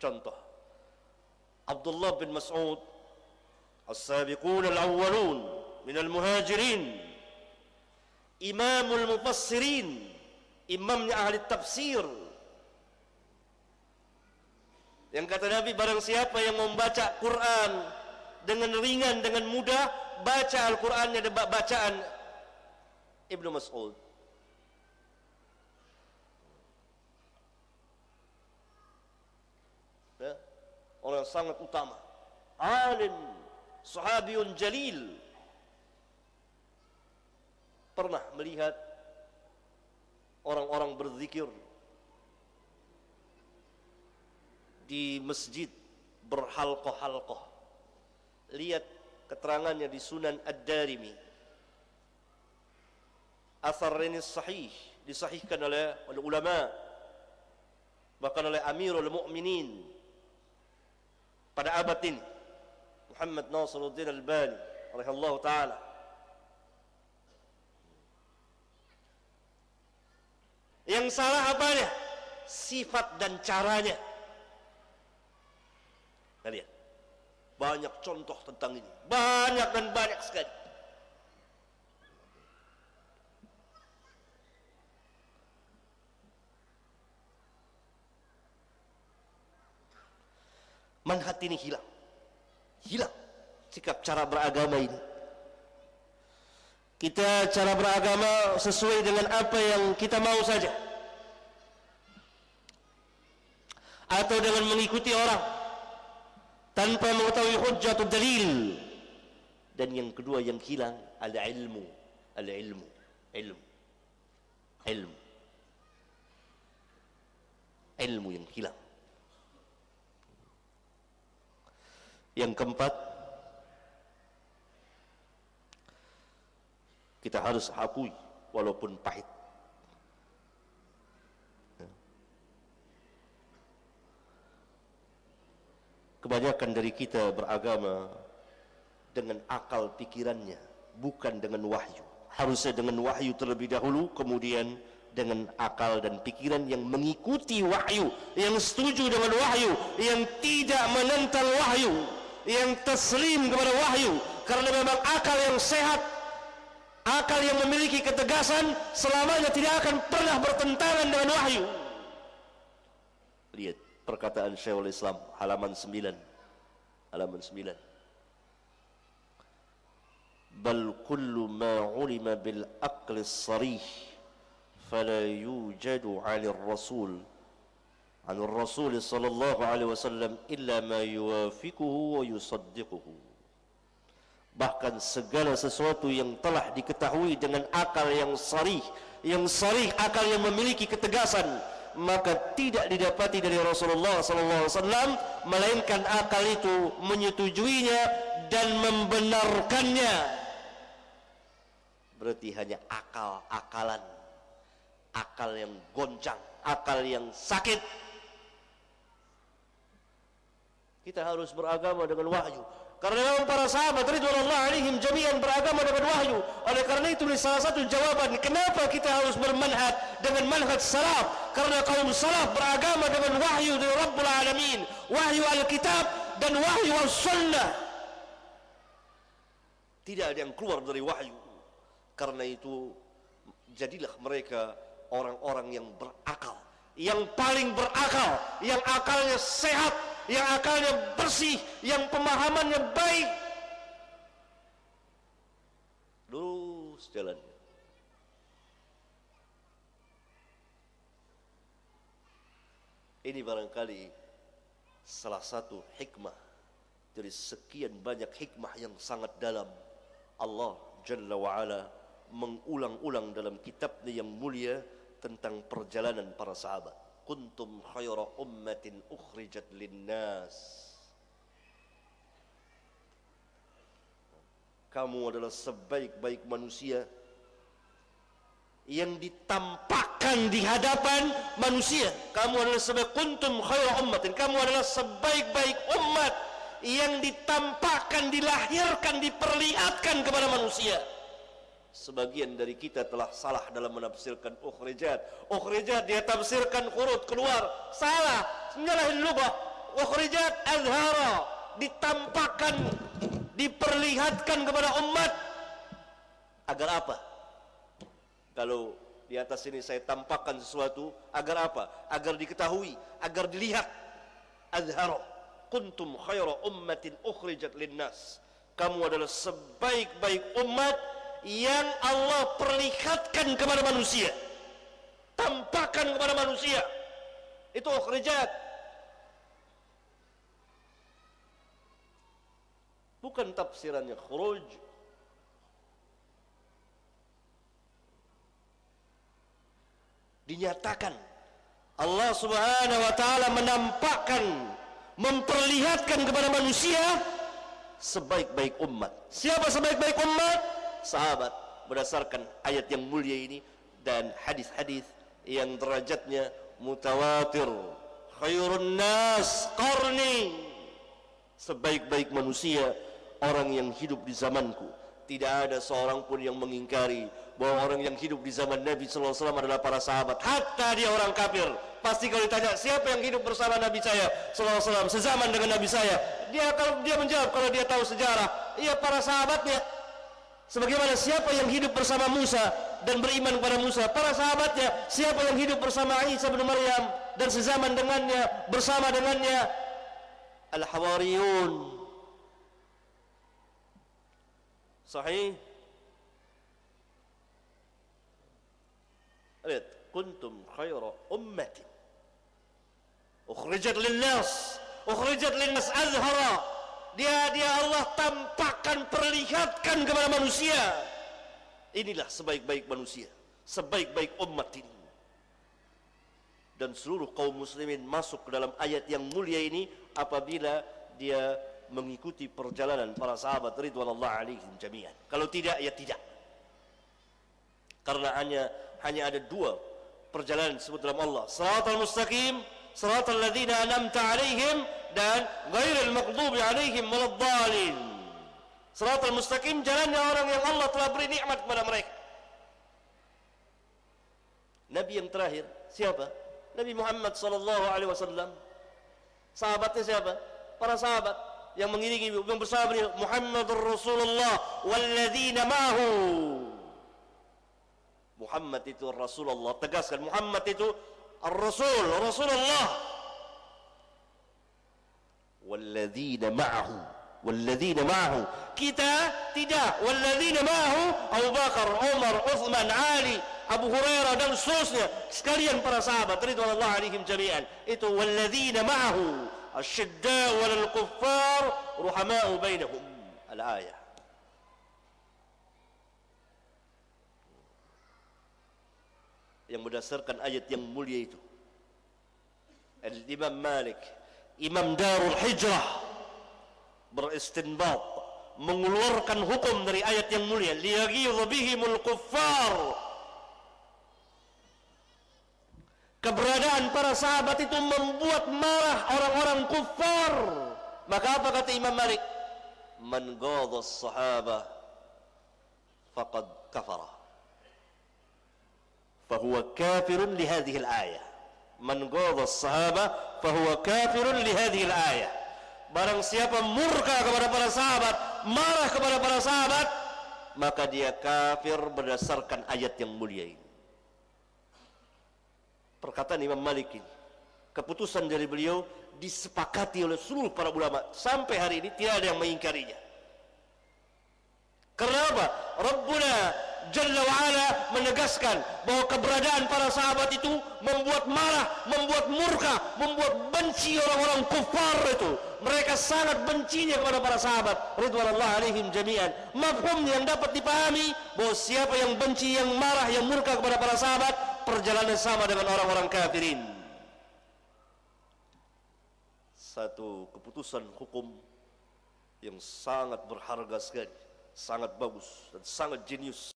Contoh, Abdullah bin Mas'ud, as-sabiqun al-awwalun minal muhajirin, imamul mufassirin, imamnya ahli tafsir, yang kata Nabi, barang siapa yang membaca Quran dengan ringan, dengan mudah, baca Al-Qurannya dengan bacaan Ibnu Mas'ud. Ya, orang sangat utama, alim, sahabiyun jalil, pernah melihat orang-orang berzikir di masjid berhalqah-halqah. Lihat keterangannya di Sunan Ad-Darimi. Athar ini sahih, disahihkan oleh ulama, bahkan oleh Amirul Mukminin pada abad ini, Muhammad Nasiruddin Albani rahimahullah taala. Yang salah apanya? Sifat dan caranya. Nah, lihat, banyak contoh tentang ini, banyak dan banyak sekali. Manhaj ini hilang sikap cara beragama ini. Kita cara beragama sesuai dengan apa yang kita mau saja, atau dengan mengikuti orang tanpa mengetahui hujjatul dalil. Dan yang kedua yang hilang, ilmu yang hilang. Yang keempat, kita harus akui walaupun pahit, kebanyakan dari kita beragama dengan akal pikirannya, bukan dengan wahyu. Harusnya dengan wahyu terlebih dahulu, kemudian dengan akal dan pikiran yang mengikuti wahyu, yang setuju dengan wahyu, yang tidak menentang wahyu, yang taslim kepada wahyu. Karena memang akal yang sehat, akal yang memiliki ketegasan, selamanya tidak akan pernah bertentangan dengan wahyu. Lihat perkataan Syekhul Islam halaman 9. Bal kullu ma ulima bil aqli sarih fala yujadu 'ala ar-rasul sallallahu alaihi wasallam illa ma yuwafiquhu wa yusaddiquhu. Bahkan segala sesuatu yang telah diketahui dengan akal yang sarih, akal yang memiliki ketegasan, maka tidak didapati dari Rasulullah sallallahu alaihi wasallam melainkan akal itu menyetujuinya dan membenarkannya. Berarti hanya akal-akalan, akal yang goncang, akal yang sakit. Kita harus beragama dengan wahyu. Karena memang para sahabat ridwanullah alaihim jami'an beragama dengan wahyu. Oleh karena itu salah satu jawaban kenapa kita harus bermanhaj dengan manhaj salaf, karena kaum salaf beragama dengan wahyu dari Rabbul Alamin, wahyu Alkitab dan wahyu As-Sunnah. Tidak ada yang keluar dari wahyu. Karena itu jadilah mereka orang-orang yang berakal, yang paling berakal, yang akalnya sehat, yang akalnya bersih, yang pemahamannya baik. Lurus jalannya. Ini barangkali salah satu hikmah dari sekian banyak hikmah yang sangat dalam. Allah Jalla wa'ala mengulang-ulang dalam kitabnya yang mulia tentang perjalanan para sahabat. Kuntum khaira ummatin ukhrijat linnas. Kamu adalah sebaik-baik manusia yang ditampakkan di hadapan manusia. Kamu adalah kuntum khaira ummatin. Kamu adalah sebaik-baik umat yang ditampakkan, dilahirkan, diperlihatkan kepada manusia. Sebagian dari kita telah salah dalam menafsirkan ukhrijat. Ukhrijat dia tafsirkan khurut, keluar. Salah, nyalahin lugah. ukhrijat azhara, ditampakkan, diperlihatkan kepada umat. Agar apa? Kalau di atas ini saya tampakkan sesuatu, agar apa? Agar diketahui, agar dilihat. Azhara, kuntum khaira ummatin ukhrijat linnas. Kamu adalah sebaik-baik umat yang Allah perlihatkan kepada manusia, tampakkan kepada manusia. Itu ukhrijat. Bukan tafsirannya khuruj. Dinyatakan Allah Subhanahu wa taala menampakkan, memperlihatkan kepada manusia sebaik-baik umat. Siapa sebaik-baik umat? Sahabat, berdasarkan ayat yang mulia ini dan hadis-hadis yang derajatnya mutawatir. Khairun nas qarni, sebaik-baik manusia orang yang hidup di zamanku. Tidak ada seorang pun yang mengingkari bahwa orang yang hidup di zaman Nabi SAW adalah para sahabat. Hatta dia orang kafir, pasti kalau ditanya siapa yang hidup bersama Nabi saya SAW, sezaman dengan Nabi saya, kalau dia menjawab, kalau dia tahu sejarah, iya para sahabatnya. Sebagaimana siapa yang hidup bersama Musa dan beriman kepada Musa, para sahabatnya. Siapa yang hidup bersama Isa bin Maryam dan sezaman dengannya, bersama dengannya, al-hawariyun. Sahih. Lihat, kuntum khaira ummatin ukhrijat linnas, ukhrijat linnas azhara. Dia Allah tampakkan, perlihatkan kepada manusia. Inilah sebaik-baik manusia, sebaik-baik umat ini. Dan seluruh kaum muslimin masuk ke dalam ayat yang mulia ini apabila dia mengikuti perjalanan para sahabat ridwanullah alaihim jami'an. Kalau tidak, ya tidak. Karena hanya ada dua perjalanan disebut dalam Allah, siratal mustaqim, siratal ladzina an'amta alaihim, dan ghairil maghdubi alaihim waladdallin. Siratal mustaqim, jalannya orang yang Allah telah beri nikmat kepada mereka. Nabi yang terakhir siapa? Nabi Muhammad sallallahu alaihi wasallam. Sahabatnya siapa? Para sahabat yang mengiringi, yang bersama beliau, Muhammadur Rasulullah walladzina ma'ahu. Muhammad itu Rasulullah, tegaskan Muhammad itu Ar-Rasul, Rasulullah. Walladzina ma'ahu, walladzina ma'ahu. Kita tidak, walladzina ma'ahu Abu Bakar, Umar, Uthman, Ali, Abu Hurairah dan seterusnya, sekalian para sahabat ridwanullah alaihim jami'an. Itu walladzina ma'ahu asyidda'u 'alal kuffar ruhama'u bainahum, al-ayah. Yang berdasarkan ayat yang mulia itu, Al-Imam Malik, Imam Darul Hijrah, beristinbat, mengeluarkan hukum dari ayat yang mulia, liyaghidha bihimul kuffar. Keberadaan para sahabat itu membuat marah orang-orang kufar. Maka apa kata Imam Malik? Man ghadha as-sahaba faqad kafara, fahuwa kafirun li hadhihi al-ayah. Man ghadha as-sahaba fahuwa kafirun li hadhihi al-ayah. Barang siapa murka kepada para sahabat, marah kepada para sahabat, maka dia kafir berdasarkan ayat yang mulia ini. Perkataan Imam Malik ini, keputusan dari beliau disepakati oleh seluruh para ulama, sampai hari ini tidak ada yang mengingkarinya. Karena apa? Rabbuna Jalla wa'ala menegaskan bahwa keberadaan para sahabat itu membuat marah, membuat murka, membuat benci orang-orang kufar itu. Mereka sangat bencinya kepada para sahabat ridwanullah alaihim jami'an. Mafhum yang dapat dipahami bahwa siapa yang benci, yang marah, yang murka kepada para sahabat, perjalanan sama dengan orang-orang kafirin. Satu keputusan hukum yang sangat berharga sekali, sangat bagus dan sangat jenius.